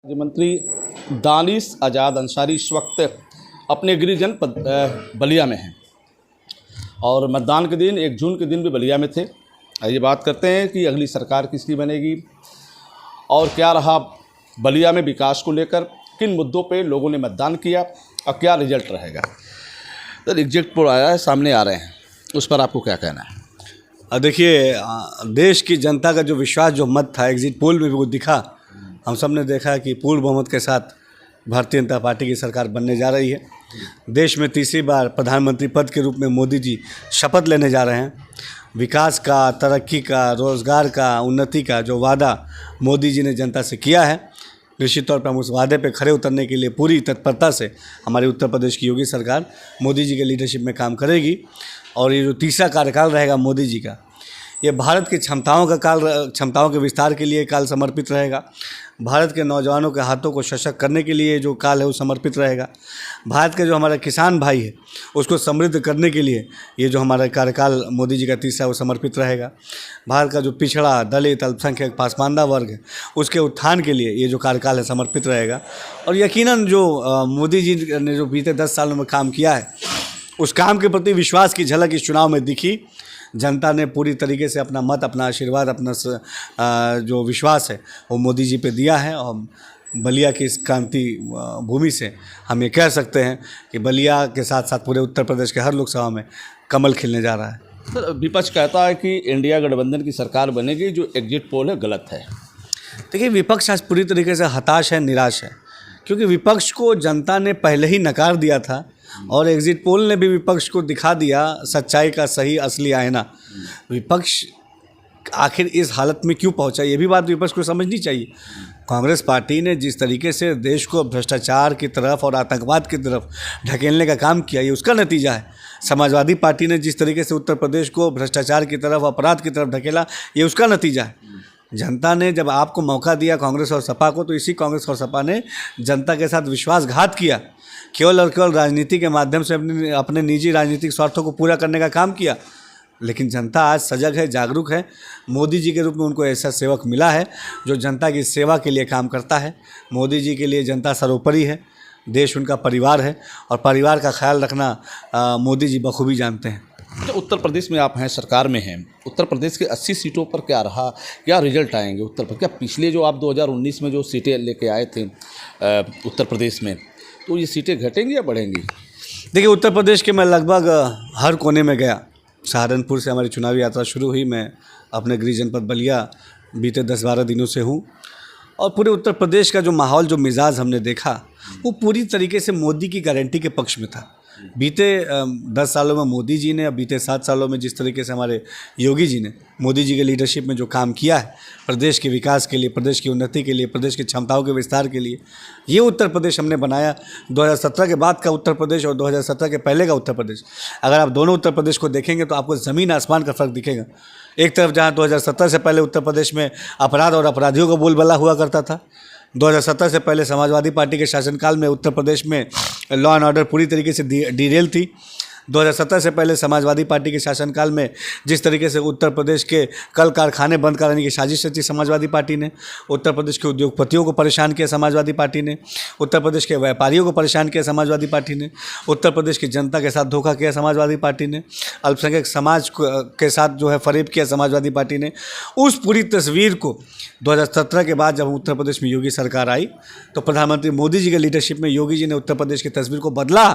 राज्य मंत्री दानिश आज़ाद अंसारी इस वक्त अपने गृह जनपद बलिया में हैं और मतदान के दिन 1 जून के दिन भी बलिया में थे। आइए बात करते हैं कि अगली सरकार किसकी बनेगी और क्या रहा बलिया में विकास को लेकर, किन मुद्दों पे लोगों ने मतदान किया और क्या रिजल्ट रहेगा। तो एग्जिट पोल आया है, सामने आ रहे हैं, उस पर आपको क्या कहना है? देखिए, देश की जनता का जो विश्वास, जो मत था, एग्जिट पोल में भी वो दिखा। हम सब ने देखा कि पूर्ण बहुमत के साथ भारतीय जनता पार्टी की सरकार बनने जा रही है। देश में तीसरी बार प्रधानमंत्री पद के रूप में मोदी जी शपथ लेने जा रहे हैं। विकास का, तरक्की का, रोज़गार का, उन्नति का जो वादा मोदी जी ने जनता से किया है, निश्चित तौर पर हम उस वादे पे खरे उतरने के लिए पूरी तत्परता से हमारी उत्तर प्रदेश की योगी सरकार मोदी जी के लीडरशिप में काम करेगी। और ये जो तीसरा कार्यकाल रहेगा मोदी जी का, ये भारत की क्षमताओं के विस्तार के लिए काल समर्पित रहेगा। भारत के नौजवानों के हाथों को सशक्त करने के लिए जो काल है वो समर्पित रहेगा। भारत के जो हमारा किसान भाई है उसको समृद्ध करने के लिए ये जो हमारा कार्यकाल मोदी जी का तीसरा वो समर्पित रहेगा। भारत का जो पिछड़ा, दलित, अल्पसंख्यक, पासमानदा वर्ग है उसके उत्थान के लिए ये जो कार्यकाल है समर्पित रहेगा। और यकीनन जो मोदी जी ने जो बीते 10 सालों में काम किया है, उस काम के प्रति विश्वास की झलक इस चुनाव में दिखी। जनता ने पूरी तरीके से अपना मत, अपना आशीर्वाद, अपना जो विश्वास है वो मोदी जी पे दिया है। और बलिया की इस क्रांति भूमि से हम ये कह सकते हैं कि बलिया के साथ साथ पूरे उत्तर प्रदेश के हर लोकसभा में कमल खिलने जा रहा है। सर, विपक्ष कहता है कि इंडिया गठबंधन की सरकार बनेगी, जो एग्जिट पोल है गलत है। देखिए, विपक्ष आज पूरी तरीके से हताश है, निराश है, क्योंकि विपक्ष को जनता ने पहले ही नकार दिया था और एग्जिट पोल ने भी विपक्ष को दिखा दिया सच्चाई का सही असली आईना। विपक्ष आखिर इस हालत में क्यों पहुंचा, ये भी बात विपक्ष को समझनी चाहिए। कांग्रेस पार्टी ने जिस तरीके से देश को भ्रष्टाचार की तरफ और आतंकवाद की तरफ ढकेलने का काम किया, ये उसका नतीजा है। समाजवादी पार्टी ने जिस तरीके से उत्तर प्रदेश को भ्रष्टाचार की तरफ, अपराध की तरफ ढकेला, ये उसका नतीजा है। जनता ने जब आपको मौका दिया, कांग्रेस और सपा को, तो इसी कांग्रेस और सपा ने जनता के साथ विश्वासघात किया। केवल और केवल राजनीति के माध्यम से अपने निजी राजनीतिक स्वार्थों को पूरा करने का काम किया। लेकिन जनता आज सजग है, जागरूक है। मोदी जी के रूप में उनको ऐसा सेवक मिला है जो जनता की सेवा के लिए काम करता है। मोदी जी के लिए जनता सर्वोपरि है, देश उनका परिवार है और परिवार का ख्याल रखना मोदी जी बखूबी जानते हैं। तो उत्तर प्रदेश में आप हैं, सरकार में हैं, उत्तर प्रदेश के 80 सीटों पर क्या रहा, क्या रिजल्ट आएंगे उत्तर प्रदेश? क्या पिछले जो आप 2019 में जो सीटें लेके आए थे उत्तर प्रदेश में, तो ये सीटें घटेंगी या बढ़ेंगी? देखिए, उत्तर प्रदेश के मैं लगभग हर कोने में गया। सहारनपुर से हमारी चुनावी यात्रा शुरू हुई। मैं अपने गृह जनपद बलिया बीते 10-12 दिनों से हूँ और पूरे उत्तर प्रदेश का जो माहौल, जो मिजाज हमने देखा, वो पूरी तरीके से मोदी की गारंटी के पक्ष में था। बीते 10 सालों में मोदी जी ने, अब बीते 7 सालों में जिस तरीके से हमारे योगी जी ने मोदी जी के लीडरशिप में जो काम किया है प्रदेश के विकास के लिए, प्रदेश की उन्नति के लिए, प्रदेश की क्षमताओं के विस्तार के लिए, ये उत्तर प्रदेश हमने बनाया। 2017 के बाद का उत्तर प्रदेश और 2017 के पहले का उत्तर प्रदेश, अगर आप दोनों उत्तर प्रदेश को देखेंगे तो आपको ज़मीन आसमान का फ़र्क दिखेगा। एक तरफ जहाँ 2017 से पहले उत्तर प्रदेश में अपराध और अपराधियों का बोलबाला हुआ करता था, 2017 से पहले समाजवादी पार्टी के शासनकाल में उत्तर प्रदेश में लॉ एंड ऑर्डर पूरी तरीके से डिरेल थी। 2017 से पहले समाजवादी पार्टी के शासनकाल में जिस तरीके से उत्तर प्रदेश के कल कारखाने बंद कराने की साजिश रची समाजवादी पार्टी ने, उत्तर प्रदेश के उद्योगपतियों को परेशान किया समाजवादी पार्टी ने, उत्तर प्रदेश के व्यापारियों को परेशान किया समाजवादी पार्टी ने, उत्तर प्रदेश की जनता के साथ धोखा किया समाजवादी पार्टी ने, अल्पसंख्यक समाज के साथ जो है फरेब किया समाजवादी पार्टी ने। उस पूरी तस्वीर को 2017 के बाद जब उत्तर प्रदेश में योगी सरकार आई तो प्रधानमंत्री मोदी जी के लीडरशिप में योगी जी ने उत्तर प्रदेश की तस्वीर को बदला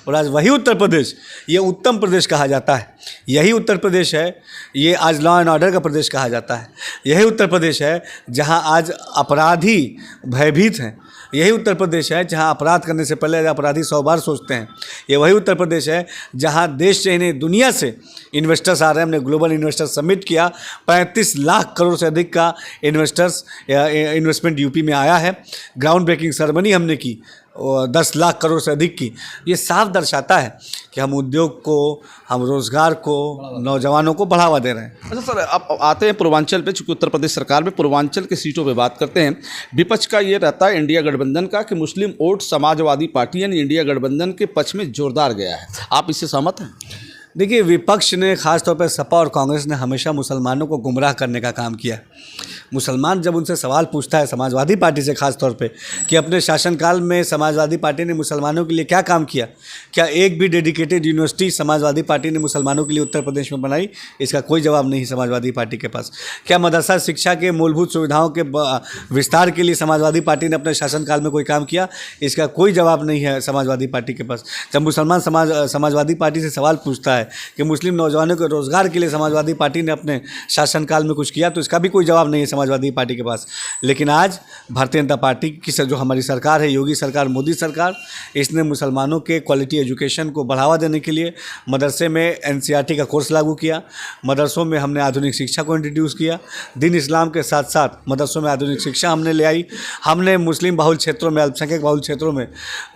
और आज वही उत्तर प्रदेश, ये उत्तम प्रदेश कहा जाता है। यही उत्तर प्रदेश है, ये आज लॉ एंड ऑर्डर का प्रदेश कहा जाता है। यही उत्तर प्रदेश है जहां आज अपराधी भयभीत हैं। यही उत्तर प्रदेश है जहां अपराध करने से पहले अपराधी 100 बार सोचते हैं। ये वही उत्तर प्रदेश है जहां देश से नहीं दुनिया से इन्वेस्टर्स आ रहे हैं। हमने ग्लोबल इन्वेस्टर्स समिट किया, 35 लाख करोड़ से अधिक का इन्वेस्टमेंट यूपी में आया है। ग्राउंड ब्रेकिंग सेरेमनी हमने की 10 लाख करोड़ से अधिक की। ये साफ दर्शाता है कि हम उद्योग को, हम रोज़गार को, नौजवानों को बढ़ावा दे रहे हैं। अच्छा सर, आप आते हैं पूर्वांचल पे, चूँकि उत्तर प्रदेश सरकार में पूर्वांचल की सीटों पे बात करते हैं। विपक्ष का ये रहता है इंडिया गठबंधन का कि मुस्लिम वोट समाजवादी पार्टी यानी इंडिया गठबंधन के पक्ष में जोरदार गया है। आप इससे सहमत हैं? देखिए, विपक्ष ने खासतौर पर सपा और कांग्रेस ने हमेशा मुसलमानों को गुमराह करने का काम किया। मुसलमान जब उनसे सवाल पूछता है, समाजवादी पार्टी से खास तौर पे, कि अपने शासनकाल में समाजवादी पार्टी ने मुसलमानों के लिए क्या काम किया, क्या एक भी डेडिकेटेड यूनिवर्सिटी समाजवादी पार्टी ने मुसलमानों के लिए उत्तर प्रदेश में बनाई, इसका कोई जवाब नहीं समाजवादी पार्टी के पास। क्या मदरसा शिक्षा के मूलभूत सुविधाओं के विस्तार के लिए समाजवादी पार्टी ने अपने शासनकाल में कोई काम किया, इसका कोई जवाब नहीं है समाजवादी पार्टी के पास। जब मुसलमान समाजवादी पार्टी से सवाल पूछता है कि मुस्लिम नौजवानों के रोज़गार के लिए समाजवादी पार्टी ने अपने शासनकाल में कुछ किया, तो इसका भी कोई जवाब नहीं है समाजवादी पार्टी के पास। लेकिन आज भारतीय जनता पार्टी की जो हमारी सरकार है, योगी सरकार, मोदी सरकार, इसने मुसलमानों के क्वालिटी एजुकेशन को बढ़ावा देने के लिए मदरसे में एनसीईआरटी का कोर्स लागू किया, मदरसों में हमने आधुनिक शिक्षा को इंट्रोड्यूस किया, दीन इस्लाम के साथ साथ मदरसों में आधुनिक शिक्षा हमने ले आई। हमने मुस्लिम बहुल क्षेत्रों में, अल्पसंख्यक बहुल क्षेत्रों में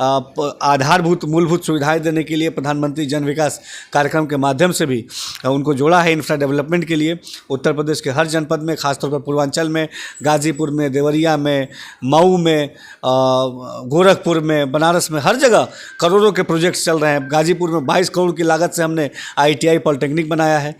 आधारभूत मूलभूत सुविधाएँ देने के लिए प्रधानमंत्री जन विकास कार्यक्रम के माध्यम से भी उनको जोड़ा है। इंफ्रा डेवलपमेंट के लिए उत्तर प्रदेश के हर जनपद में, खासतौर पर पूर्वांचल में, गाजीपुर में, देवरिया में, मऊ में, गोरखपुर में, बनारस में, हर जगह करोड़ों के प्रोजेक्ट्स चल रहे हैं। गाजीपुर में 22 करोड़ की लागत से हमने ITI पॉलिटेक्निक बनाया है।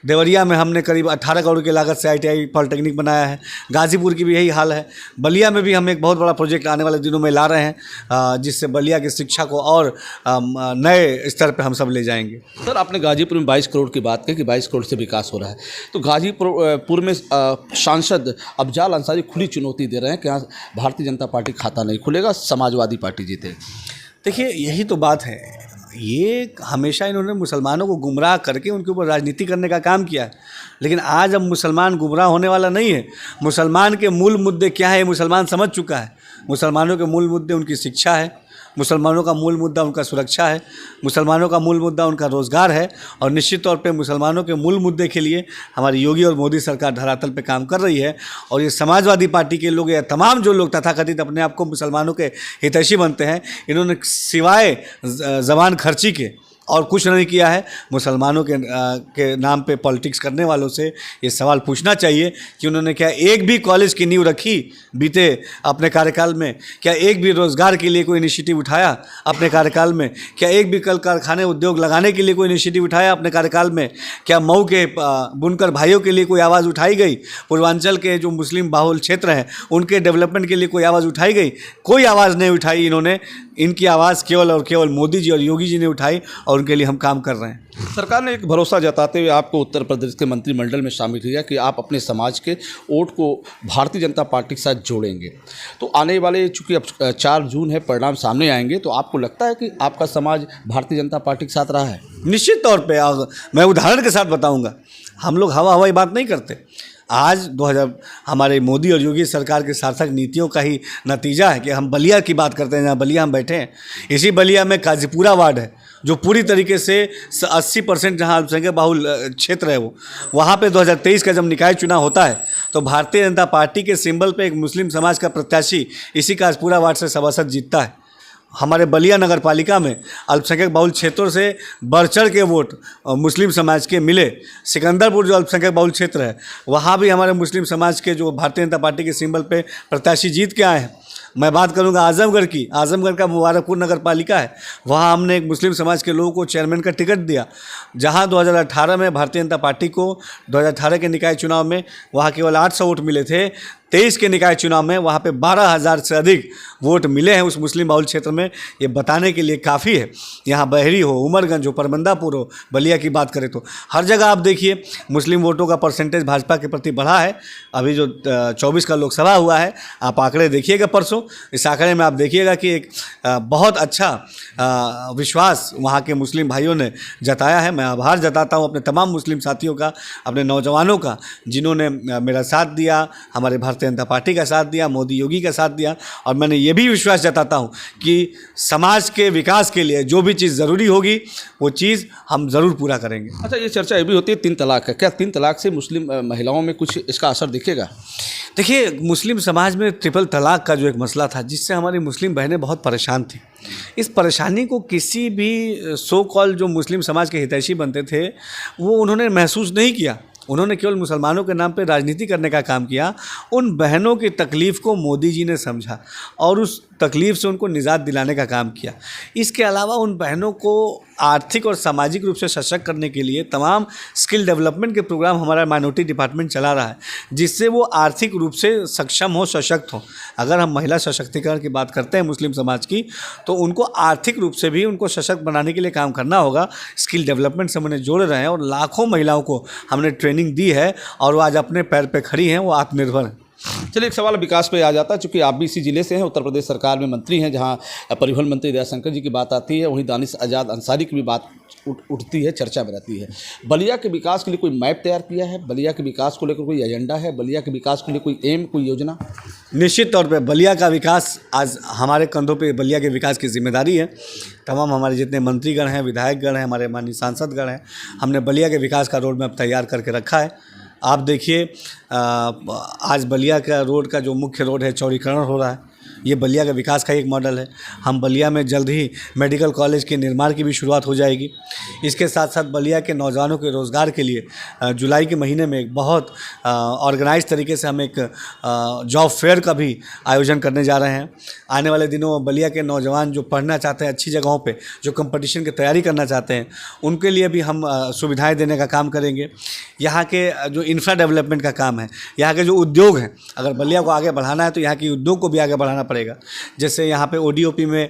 देवरिया में हमने करीब 18 करोड़ की लागत से ITI पॉलिटेक्निक बनाया है। गाजीपुर की भी यही हाल है। बलिया में भी हम एक बहुत बड़ा प्रोजेक्ट आने वाले दिनों में ला रहे हैं, जिससे बलिया की शिक्षा को और नए स्तर पर हम सब ले जाएंगे। सर, आपने गाजीपुर में 22 करोड़ की बात की कि 22 करोड़ से विकास हो रहा है, तो गाजीपुर में सांसद अफजाल अंसारी खुली चुनौती दे रहे हैं कि यहाँ भारतीय जनता पार्टी खाता नहीं खुलेगा, समाजवादी पार्टी जीते। देखिए, यही तो बात है। ये हमेशा इन्होंने मुसलमानों को गुमराह करके उनके ऊपर राजनीति करने का काम किया है, लेकिन आज अब मुसलमान गुमराह होने वाला नहीं है। मुसलमान के मूल मुद्दे क्या है, ये मुसलमान समझ चुका है। मुसलमानों के मूल मुद्दे उनकी शिक्षा है, मुसलमानों का मूल मुद्दा उनका सुरक्षा है, मुसलमानों का मूल मुद्दा उनका रोज़गार है, और निश्चित तौर पे मुसलमानों के मूल मुद्दे के लिए हमारी योगी और मोदी सरकार धरातल पे काम कर रही है। और ये समाजवादी पार्टी के लोग या तमाम जो लोग तथाकथित अपने आप को मुसलमानों के हितैषी बनते हैं, इन्होंने सिवाय ज़बान खर्ची के और कुछ नहीं किया है। मुसलमानों के नाम पे पॉलिटिक्स करने वालों से ये सवाल पूछना चाहिए कि उन्होंने क्या एक भी कॉलेज की नींव रखी बीते अपने कार्यकाल में? क्या एक भी रोज़गार के लिए कोई इनिशिएटिव उठाया अपने कार्यकाल में? क्या एक भी कल कारखाने उद्योग लगाने के लिए कोई इनिशिएटिव उठाया अपने कार्यकाल में? क्या मऊ के बुनकर भाइयों के लिए कोई आवाज़ उठाई गई? पूर्वांचल के जो मुस्लिम बाहुल क्षेत्र हैं उनके डेवलपमेंट के लिए कोई आवाज़ उठाई गई? कोई आवाज़ नहीं उठाई इन्होंने। इनकी आवाज़ केवल और केवल मोदी जी और योगी जी ने उठाई, और उनके लिए हम काम कर रहे हैं। सरकार ने एक भरोसा जताते हुए आपको उत्तर प्रदेश के मंत्रिमंडल में शामिल किया कि आप अपने समाज के वोट को भारतीय जनता पार्टी के साथ जोड़ेंगे। तो आने वाले, चूँकि अब 4 जून है, परिणाम सामने आएंगे, तो आपको लगता है कि आपका समाज भारतीय जनता पार्टी के साथ रहा है? निश्चित तौर पर मैं उदाहरण के साथ बताऊँगा। हम लोग हवाई बात नहीं करते। आज 2000 हमारे मोदी और योगी सरकार की सार्थक नीतियों का ही नतीजा है कि हम बलिया की बात करते हैं, जहाँ बलिया हम बैठे हैं। इसी बलिया में काजीपुरा वार्ड है, जो पूरी तरीके से 80% जहाँ अल्पसंख्यक बाहुल क्षेत्र है, वहाँ पे 2023 का जब निकाय चुनाव होता है, तो भारतीय जनता पार्टी के सिंबल पे एक मुस्लिम समाज का प्रत्याशी इसी काजीपुरा वार्ड से सभासद जीतता है। हमारे बलिया नगर पालिका में अल्पसंख्यक बहुल क्षेत्रों से बढ़ चढ़ के वोट मुस्लिम समाज के मिले। सिकंदरपुर जो अल्पसंख्यक बहुल क्षेत्र है, वहाँ भी हमारे मुस्लिम समाज के जो भारतीय जनता पार्टी के सिंबल पे प्रत्याशी जीत के आए हैं। मैं बात करूंगा आजमगढ़ की। आजमगढ़ का मुबारकपुर नगर पालिका है, वहाँ हमने एक मुस्लिम समाज के लोगों को चेयरमैन का टिकट दिया। जहाँ 2018 में भारतीय जनता पार्टी को 2018 के निकाय चुनाव में वहाँ केवल 800 वोट मिले थे, 23 के निकाय चुनाव में वहाँ पे 12,000 से अधिक वोट मिले हैं उस मुस्लिम बहुल क्षेत्र में। ये बताने के लिए काफ़ी है। यहाँ बहरी हो, उमरगंज हो, परमंदापुर हो, बलिया की बात करें तो हर जगह आप देखिए मुस्लिम वोटों का परसेंटेज भाजपा के प्रति बढ़ा है। अभी जो 24 का लोकसभा हुआ है, आप आंकड़े देखिएगा परसों, इस आंकड़े में आप देखिएगा कि एक बहुत अच्छा विश्वास वहाँ के मुस्लिम भाइयों ने जताया है। मैं आभार जताता हूँ अपने तमाम मुस्लिम साथियों का, अपने नौजवानों का, जिन्होंने मेरा साथ दिया, हमारे भारतीय जनता पार्टी का साथ दिया, मोदी योगी का साथ दिया। और मैंने ये भी विश्वास जताता हूँ कि समाज के विकास के लिए जो भी चीज़ ज़रूरी होगी वो चीज़ हम ज़रूर पूरा करेंगे। अच्छा, ये चर्चा ये भी होती है 3 तलाक का। क्या 3 तलाक से मुस्लिम महिलाओं में कुछ इसका असर दिखेगा? देखिए, मुस्लिम समाज में ट्रिपल तलाक का जो एक मसला था, जिससे हमारी मुस्लिम बहनें बहुत परेशान थी, इस परेशानी को किसी भी सो कॉल जो मुस्लिम समाज के हितैषी बनते थे वो उन्होंने महसूस नहीं किया। उन्होंने केवल मुसलमानों के नाम पे राजनीति करने का काम किया। उन बहनों की तकलीफ़ को मोदी जी ने समझा और उस तकलीफ़ से उनको निजात दिलाने का काम किया। इसके अलावा उन बहनों को आर्थिक और सामाजिक रूप से सशक्त करने के लिए तमाम स्किल डेवलपमेंट के प्रोग्राम हमारा माइनॉरिटी डिपार्टमेंट चला रहा है, जिससे वो आर्थिक रूप से सक्षम हो, सशक्त हो। अगर हम महिला सशक्तिकरण की बात करते हैं मुस्लिम समाज की, तो उनको आर्थिक रूप से भी उनको सशक्त बनाने के लिए काम करना होगा। स्किल डेवलपमेंट से हमने जोड़ रहे हैं और लाखों महिलाओं को हमने ट्रेनिंग दी है और वो आज अपने पैर पे खड़ी हैं, वो आत्मनिर्भर हैं। चलिए, एक सवाल विकास पे आ जाता है, चूँकि आप भी इसी ज़िले से हैं, उत्तर प्रदेश सरकार में मंत्री हैं, जहाँ परिवहन मंत्री दयाशंकर जी की बात आती है, वहीं दानिश आज़ाद अंसारी की भी बात उठती है, चर्चा में रहती है। बलिया के विकास के लिए कोई मैप तैयार किया है? बलिया के विकास को लेकर कोई एजेंडा है? बलिया के विकास के लिए कोई एम, कोई योजना? निश्चित तौर पे बलिया का विकास आज हमारे कंधों पे बलिया के विकास की जिम्मेदारी है। तमाम हमारे जितने मंत्रीगण हैं, विधायकगण हैं, हमारे माननीय सांसदगण हैं, हमने बलिया के विकास का रोड मैप तैयार करके रखा है। आप देखिए, आज बलिया का रोड का जो मुख्य रोड है चौड़ीकरण हो रहा है। ये बलिया का विकास का एक मॉडल है। हम बलिया में जल्द ही मेडिकल कॉलेज के निर्माण की भी शुरुआत हो जाएगी। इसके साथ साथ बलिया के नौजवानों के रोज़गार के लिए जुलाई के महीने में एक बहुत ऑर्गेनाइज तरीके से हम एक जॉब फेयर का भी आयोजन करने जा रहे हैं। आने वाले दिनों में बलिया के नौजवान जो पढ़ना चाहते हैं अच्छी जगहों पे, जो कंपटीशन की तैयारी करना चाहते हैं, उनके लिए भी हम सुविधाएँ देने का काम करेंगे। यहाँ के जो इंफ्रा डेवलपमेंट का काम है, यहाँ के जो उद्योग हैं, अगर बलिया को आगे बढ़ाना है तो यहाँ के उद्योग को भी आगे बढ़ाना पड़ेगा। जैसे यहाँ पे ओडीओपी में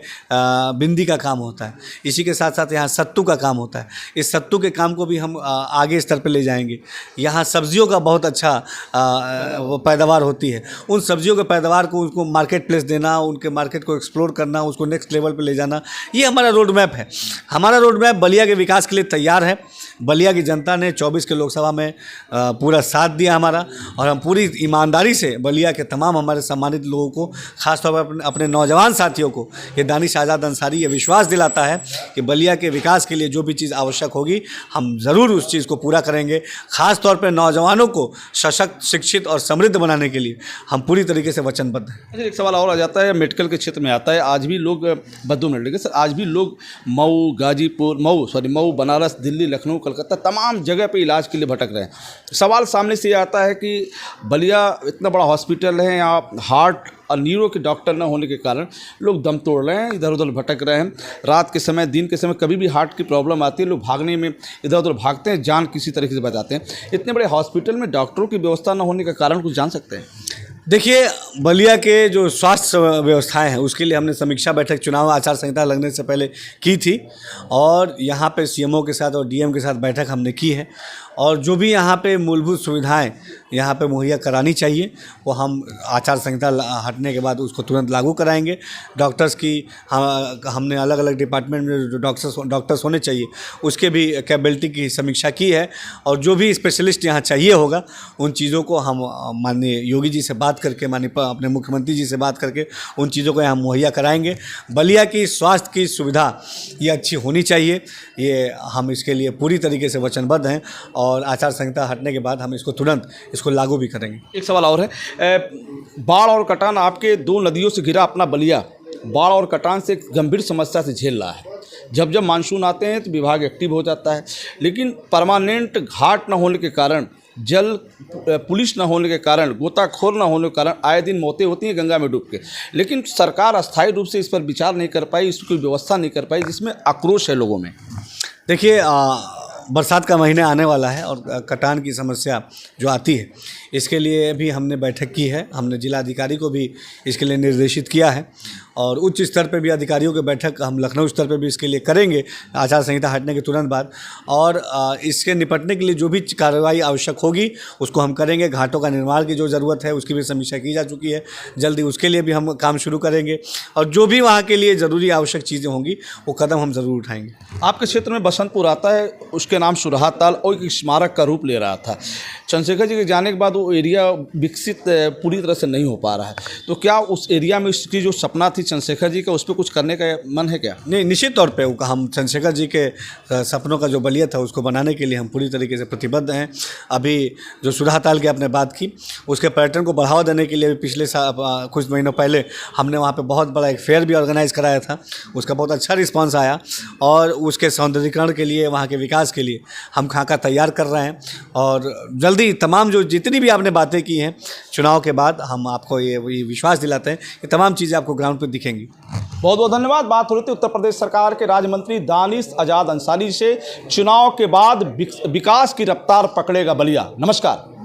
बिंदी का काम होता है, इसी के साथ साथ यहाँ सत्तू का काम होता है। इस सत्तू के काम को भी हम आगे स्तर पे ले जाएंगे। यहाँ सब्जियों का बहुत अच्छा पैदावार होती है। उन सब्जियों के पैदावार को उसको मार्केट प्लेस देना, उनके मार्केट को एक्सप्लोर करना, उसको नेक्स्ट लेवल पे ले जाना, ये हमारा रोड मैप है। हमारा रोड मैप बलिया के विकास के लिए तैयार है। बलिया की जनता ने 24 के लोकसभा में पूरा साथ दिया हमारा, और हम पूरी ईमानदारी से बलिया के तमाम हमारे सम्मानित लोगों को, खासतौर पर अपने नौजवान साथियों को, ये दानिश आज़ाद अंसारी ये विश्वास दिलाता है कि बलिया के विकास के लिए जो भी चीज़ आवश्यक होगी हम ज़रूर उस चीज़ को पूरा करेंगे। ख़ास तौर पर नौजवानों को सशक्त, शिक्षित और समृद्ध बनाने के लिए हम पूरी तरीके से वचनबद्ध हैं। अच्छा, एक सवाल और आ जाता है, मेडिकल के क्षेत्र में आता है। आज भी लोग 2 मिनट सर, आज भी लोग मऊ, बनारस, दिल्ली, लखनऊ, कलकत्ता, तमाम जगह पे इलाज के लिए भटक रहे हैं। सवाल सामने से ये आता है कि बलिया इतना बड़ा हॉस्पिटल है, यहाँ हार्ट और न्यूरो के डॉक्टर न होने के कारण लोग दम तोड़ रहे हैं, इधर उधर भटक रहे हैं। रात के समय, दिन के समय कभी भी हार्ट की प्रॉब्लम आती है, लोग भागने में इधर उधर भागते हैं, जान किसी तरीके से बचाते हैं। इतने बड़े हॉस्पिटल में डॉक्टरों की व्यवस्था न होने का कारण कुछ जान सकते हैं? देखिए, बलिया के जो स्वास्थ्य व्यवस्थाएं हैं उसके लिए हमने समीक्षा बैठक चुनाव आचार संहिता लगने से पहले की थी, और यहाँ पे सीएमओ के साथ और डीएम के साथ बैठक हमने की है। और जो भी यहाँ पे मूलभूत सुविधाएं यहाँ पे मुहैया करानी चाहिए वो हम आचार संहिता हटने के बाद उसको तुरंत लागू कराएंगे। डॉक्टर्स की हमने अलग अलग डिपार्टमेंट में जो डॉक्टर्स होने चाहिए उसके भी कैपेबिलिटी की समीक्षा की है, और जो भी स्पेशलिस्ट यहाँ चाहिए होगा उन चीज़ों को हम माननीय योगी जी से बात करके, माननीय अपने मुख्यमंत्री जी से बात करके उन चीज़ों को यहाँ मुहैया कराएंगे। बलिया की स्वास्थ्य की सुविधा ये अच्छी होनी चाहिए, ये हम इसके लिए पूरी तरीके से वचनबद्ध हैं, और आचार संहिता हटने के बाद हम इसको तुरंत इसको लागू भी करेंगे। एक सवाल और है, बाढ़ और कटान, आपके 2 नदियों से घिरा अपना बलिया बाढ़ और कटान से एक गंभीर समस्या से झेल रहा है। जब जब मानसून आते हैं तो विभाग एक्टिव हो जाता है, लेकिन परमानेंट घाट न होने के कारण, जल पुलिस न होने के कारण, गोताखोर न होने के कारण आए दिन मौतें होती हैं गंगा में डूब के। लेकिन सरकार अस्थायी रूप से इस पर विचार नहीं कर पाई, इसकी व्यवस्था नहीं कर पाई, जिसमें आक्रोश है लोगों में। देखिए, बरसात का महीना आने वाला है और कटान की समस्या जो आती है इसके लिए भी हमने बैठक की है। हमने जिलाधिकारी को भी इसके लिए निर्देशित किया है, और उच्च स्तर पे भी अधिकारियों की बैठक हम लखनऊ स्तर पे भी इसके लिए करेंगे आचार संहिता हटने के तुरंत बाद। और इसके निपटने के लिए जो भी कार्रवाई आवश्यक होगी उसको हम करेंगे। घाटों का निर्माण की जो ज़रूरत है उसकी भी समीक्षा की जा चुकी है, जल्दी उसके लिए भी हम काम शुरू करेंगे, और जो भी वहाँ के लिए ज़रूरी आवश्यक चीज़ें होंगी वो कदम हम ज़रूर उठाएँगे। आपके क्षेत्र में बसंतपुर आता है, उसके नाम सुरहा ताल और एक स्मारक का रूप ले रहा था। चंद्रशेखर जी के जाने के बाद वो एरिया विकसित पूरी तरह से नहीं हो पा रहा है, तो क्या उस एरिया में इसकी जो सपना थी चंद्रशेखर जी का उस पर कुछ करने का मन है क्या? नहीं, निश्चित तौर पे हम चंद्रशेखर जी के सपनों का जो बलिया था उसको बनाने के लिए हम पूरी तरीके से प्रतिबद्ध हैं। अभी जो सुरहाताल की आपने बात की, उसके पर्यटन को बढ़ावा देने के लिए पिछले कुछ महीनों पहले हमने वहाँ पे बहुत बड़ा एक फेयर भी ऑर्गेनाइज़ कराया था। उसका बहुत अच्छा रिस्पांस आया और उसके सौंदर्यीकरण के लिए, वहाँ के विकास के लिए हम खाका तैयार कर रहे हैं। और जल्दी तमाम जो जितनी भी आपने बातें की हैं चुनाव के बाद, हम आपको ये विश्वास दिलाते हैं कि तमाम चीज़ें आपको ग्राउंड पर दिखेंगी। बहुत बहुत धन्यवाद। बात हो रही थी उत्तर प्रदेश सरकार के राज्य मंत्री दानिश आजाद अंसारी से। चुनाव के बाद विकास की रफ्तार पकड़ेगा बलिया। नमस्कार।